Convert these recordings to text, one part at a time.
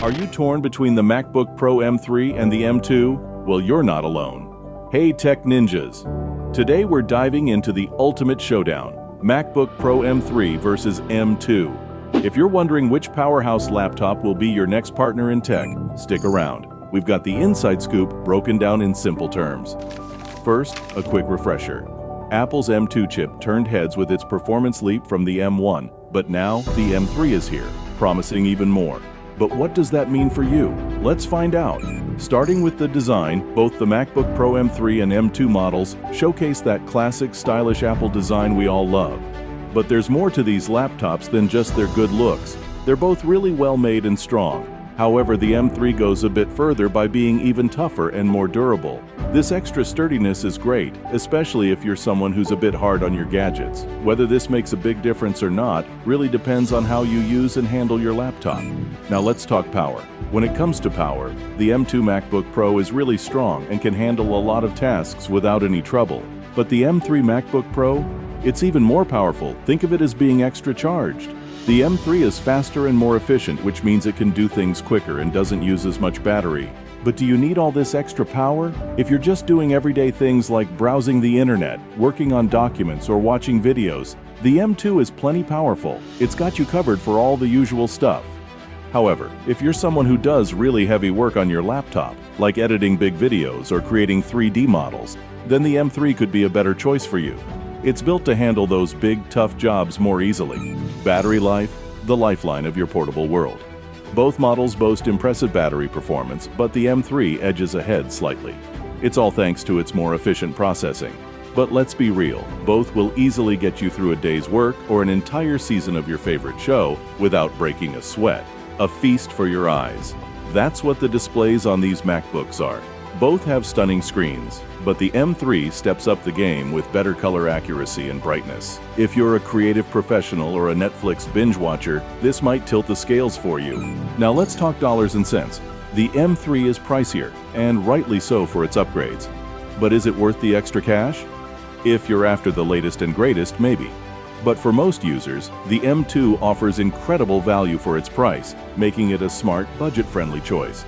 Are you torn between the MacBook Pro M3 and the M2? Well, you're not alone. Hey Tech Ninjas! Today we're diving into the ultimate showdown, MacBook Pro M3 versus M2. If you're wondering which powerhouse laptop will be your next partner in tech, stick around. We've got the inside scoop broken down in simple terms. First, a quick refresher. Apple's M2 chip turned heads with its performance leap from the M1, but now the M3 is here, promising even more. But what does that mean for you? Let's find out. Starting with the design, both the MacBook Pro M3 and M2 models showcase that classic stylish Apple design we all love. But there's more to these laptops than just their good looks. They're both really well made and strong. However, the M3 goes a bit further by being even tougher and more durable. This extra sturdiness is great, especially if you're someone who's a bit hard on your gadgets. Whether this makes a big difference or not really depends on how you use and handle your laptop. Now let's talk power. When it comes to power, the M2 MacBook Pro is really strong and can handle a lot of tasks without any trouble. But the M3 MacBook Pro? It's even more powerful. Think of it as being extra charged. The M3 is faster and more efficient, which means it can do things quicker and doesn't use as much battery. But do you need all this extra power? If you're just doing everyday things like browsing the internet, working on documents, or watching videos, the M2 is plenty powerful. It's got you covered for all the usual stuff. However, if you're someone who does really heavy work on your laptop, like editing big videos or creating 3D models, then the M3 could be a better choice for you. It's built to handle those big, tough jobs more easily. Battery life, the lifeline of your portable world. Both models boast impressive battery performance, but the M3 edges ahead slightly. It's all thanks to its more efficient processing. But let's be real, both will easily get you through a day's work or an entire season of your favorite show without breaking a sweat. A feast for your eyes. That's what the displays on these MacBooks are. Both have stunning screens, but the M3 steps up the game with better color accuracy and brightness. If you're a creative professional or a Netflix binge watcher, this might tilt the scales for you. Now let's talk dollars and cents. The M3 is pricier, and rightly so for its upgrades. But is it worth the extra cash? If you're after the latest and greatest, maybe. But for most users, the M2 offers incredible value for its price, making it a smart, budget-friendly choice.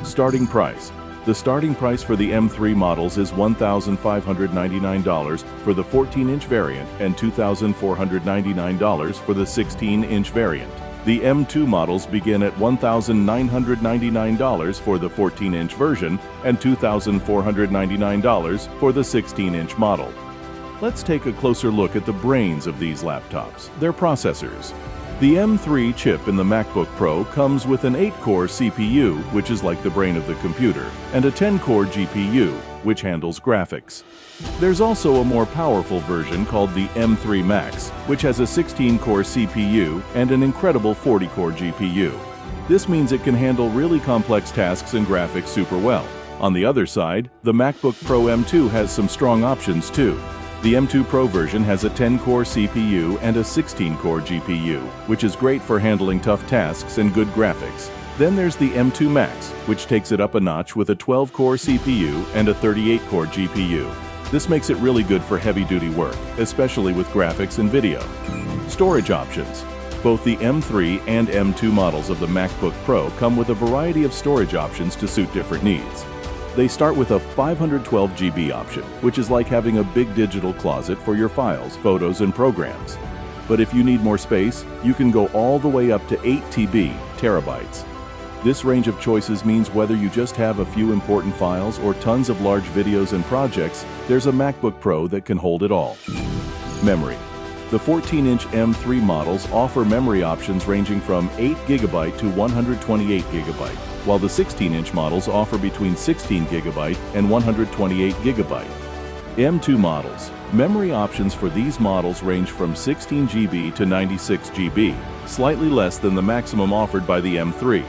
Starting price. The starting price for the M3 models is $1,599 for the 14-inch variant and $2,499 for the 16-inch variant. The M2 models begin at $1,999 for the 14-inch version and $2,499 for the 16-inch model. Let's take a closer look at the brains of these laptops, their processors. The M3 chip in the MacBook Pro comes with an 8-core CPU, which is like the brain of the computer, and a 10-core GPU, which handles graphics. There's also a more powerful version called the M3 Max, which has a 16-core CPU and an incredible 40-core GPU. This means it can handle really complex tasks and graphics super well. On the other side, the MacBook Pro M2 has some strong options too. The M2 Pro version has a 10-core CPU and a 16-core GPU, which is great for handling tough tasks and good graphics. Then there's the M2 Max, which takes it up a notch with a 12-core CPU and a 38-core GPU. This makes it really good for heavy-duty work, especially with graphics and video. Storage options. Both the M3 and M2 models of the MacBook Pro come with a variety of storage options to suit different needs. They start with a 512 GB option, which is like having a big digital closet for your files, photos, and programs. But if you need more space, you can go all the way up to 8 terabytes. This range of choices means whether you just have a few important files or tons of large videos and projects, there's a MacBook Pro that can hold it all. Memory. The 14-inch M3 models offer memory options ranging from 8 GB to 128 GB, while the 16-inch models offer between 16 GB and 128 GB. M2 models. Memory options for these models range from 16 GB to 96 GB, slightly less than the maximum offered by the M3.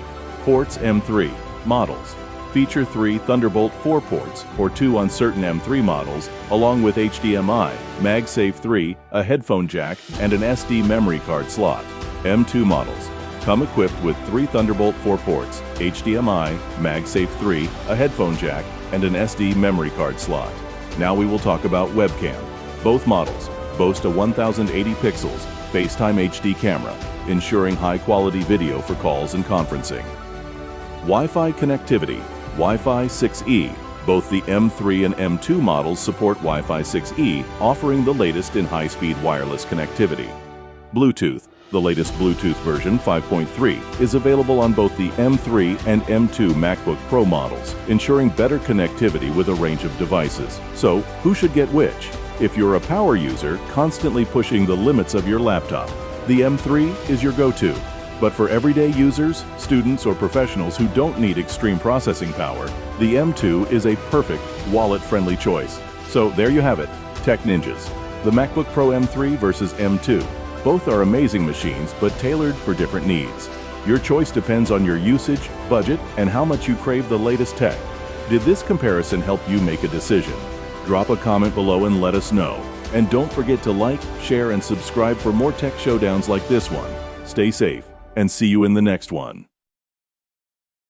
Ports. M3 models feature 3 Thunderbolt 4 ports, or 2 on certain M3 models, along with HDMI, MagSafe 3, a headphone jack, and an SD memory card slot. M2 models come equipped with 3 Thunderbolt 4 ports, HDMI, MagSafe 3, a headphone jack, and an SD memory card slot. Now we will talk about webcam. Both models boast a 1080 pixels FaceTime HD camera, ensuring high-quality video for calls and conferencing. Wi-Fi connectivity, Wi-Fi 6E. Both the M3 and M2 models support Wi-Fi 6E, offering the latest in high-speed wireless connectivity. Bluetooth. The latest Bluetooth version 5.3 is available on both the M3 and M2 MacBook Pro models, ensuring better connectivity with a range of devices. So, who should get which? If you're a power user constantly pushing the limits of your laptop, the M3 is your go-to. But for everyday users, students, or professionals who don't need extreme processing power, the M2 is a perfect wallet-friendly choice. So there you have it, Tech Ninjas. The MacBook Pro M3 versus M2. Both are amazing machines, but tailored for different needs. Your choice depends on your usage, budget, and how much you crave the latest tech. Did this comparison help you make a decision? Drop a comment below and let us know. And don't forget to like, share, and subscribe for more tech showdowns like this one. Stay safe, and see you in the next one.